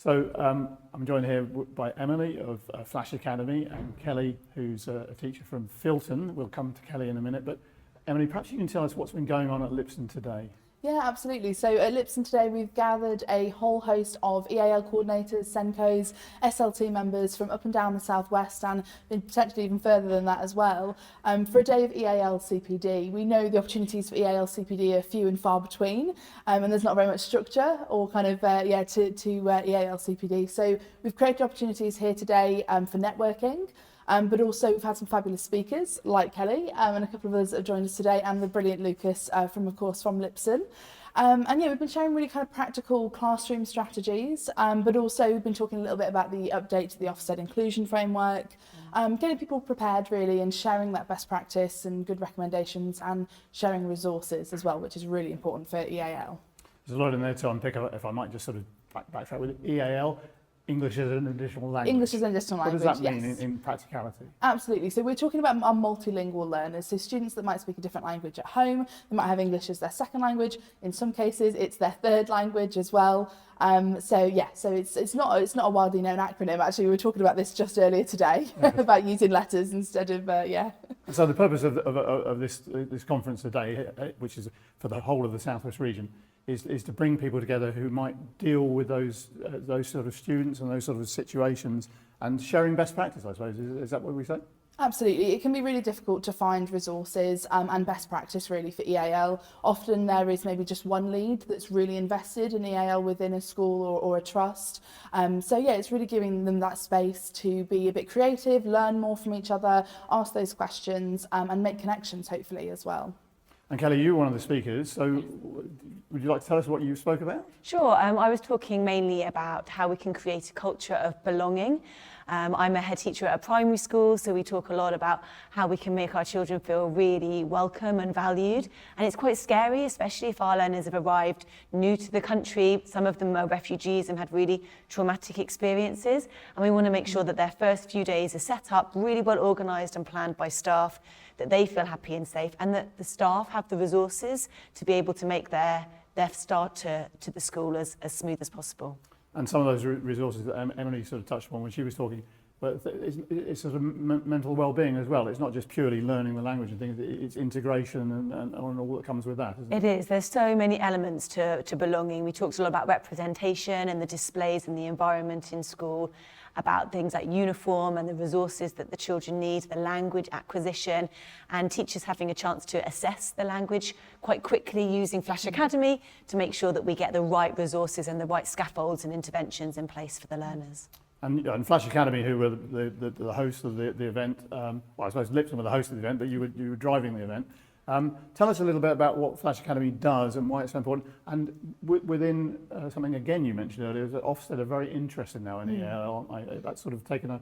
I'm joined here by Emily of FlashAcademy and Kelly, who's a teacher from Filton. We'll come to Kelly in a minute, but Emily, perhaps you can tell us what's been going on at Lipson today. Yeah, absolutely. So at Lipson today, we've gathered a whole host of EAL coordinators, SENCOs, SLT members from up and down the southwest and potentially even further than that as well, for a day of EAL CPD. We know the opportunities for EAL CPD are few and far between, and there's not very much structure or kind of to EAL CPD. So we've created opportunities here today for networking. But also we've had some fabulous speakers like Kelly and a couple of others that have joined us today, and the brilliant Lucas from Lipson. And yeah, we've been sharing really kind of practical classroom strategies, but also we've been talking a little bit about the update to the Ofsted inclusion framework, getting people prepared really and sharing that best practice and good recommendations and sharing resources as well, which is really important for EAL. There's a lot in there to unpick, if I might just sort of backtrack with it. EAL. English as an additional language. English as an additional language, What does that mean yes. in practicality? Absolutely. So we're talking about our multilingual learners, so students that might speak a different language at home, they might have English as their second language. In some cases, it's their third language as well. So it's not a wildly known acronym. Actually, we were talking about this just earlier today about using letters instead of So the purpose of this conference today, which is for the whole of the Southwest region, is to bring people together who might deal with those sort of students and those sort of situations, and sharing best practice, I suppose. Is that what we say? Absolutely. It can be really difficult to find resources and best practice really for EAL. Often there is maybe just one lead that's really invested in EAL within a school or a trust. So yeah, it's really giving them that space to be a bit creative, learn more from each other, ask those questions and make connections hopefully as well. And Kelly, you were one of the speakers, so would you like to tell us what you spoke about? Sure. I was talking mainly about how we can create a culture of belonging. I'm a head teacher at a primary school, so we talk a lot about how we can make our children feel really welcome and valued. And it's quite scary, especially if our learners have arrived new to the country. Some of them are refugees and had really traumatic experiences. And we want to make sure that their first few days are set up, really well organised and planned by staff, that they feel happy and safe, and that the staff have the resources to be able to make their start to the school as smooth as possible. And some of those resources that Emily sort of touched upon when she was talking, but it's sort of mental well-being as well. It's not just purely learning the language and things, it's integration and all that comes with that, isn't it? It is. There's so many elements to belonging. We talked a lot about representation and the displays and the environment in school, about things like uniform and the resources that the children need, the language acquisition, and teachers having a chance to assess the language quite quickly using FlashAcademy to make sure that we get the right resources and the right scaffolds and interventions in place for the learners. And FlashAcademy, who were the host of the event, well, I suppose Lipson were the host of the event, but you were driving the event. Tell us a little bit about what FlashAcademy does and why it's so important. And within something again you mentioned earlier, is that Ofsted are very interested now in EAL. That's sort of taken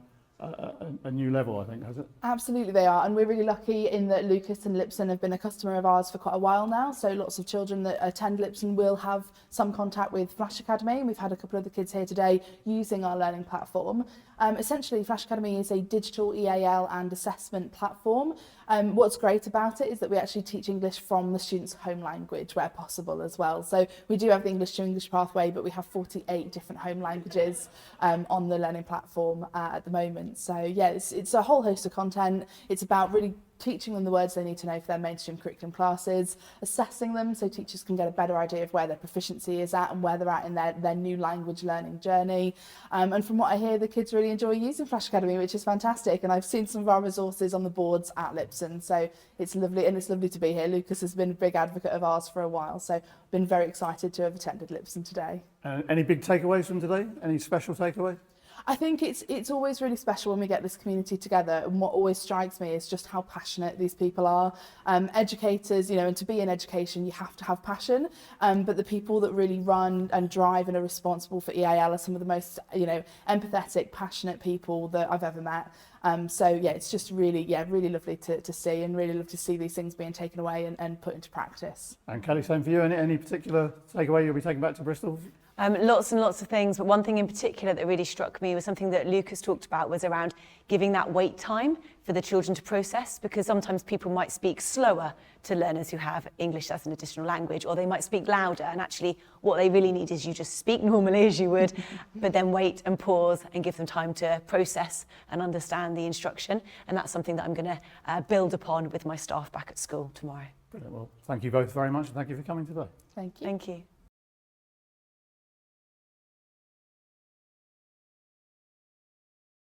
a new level, I think, has it? Absolutely they are, and we're really lucky in that Lucas and Lipson have been a customer of ours for quite a while now, so lots of children that attend Lipson will have some contact with FlashAcademy, and we've had a couple of the kids here today using our learning platform. Essentially, FlashAcademy is a digital EAL and assessment platform. What's great about it is that we actually teach English from the student's home language where possible as well. So we do have the English to English pathway, but we have 48 different home languages on the learning platform at the moment. So yeah, it's a whole host of content. It's about really teaching them the words they need to know for their mainstream curriculum classes, assessing them so teachers can get a better idea of where their proficiency is at and where they're at in their new language learning journey. And from what I hear, the kids really enjoy using FlashAcademy, which is fantastic. And I've seen some of our resources on the boards at Lipson, so it's lovely, and it's lovely to be here. Lucas has been a big advocate of ours for a while, so I've been very excited to have attended Lipson today. Any big takeaways from today? Any special takeaways? I think it's always really special when we get this community together, and what always strikes me is just how passionate these people are. Educators, and to be in education you have to have passion, but the people that really run and drive and are responsible for EAL are some of the most empathetic, passionate people that I've ever met. So yeah, it's just really lovely to see, and really love to see these things being taken away and put into practice. And Kelly, same for you. Any particular takeaway you'll be taking back to Bristol? Lots and lots of things, but one thing in particular that really struck me was something that Lucas talked about, was around giving that wait time for the children to process, because sometimes people might speak slower to learners who have English as an additional language, or they might speak louder, and actually what they really need is you just speak normally as you would, but then wait and pause and give them time to process and understand the instruction. And that's something that I'm going to build upon with my staff back at school tomorrow. Brilliant. Well, thank you both very much, and thank you for coming today. Thank you. Thank you.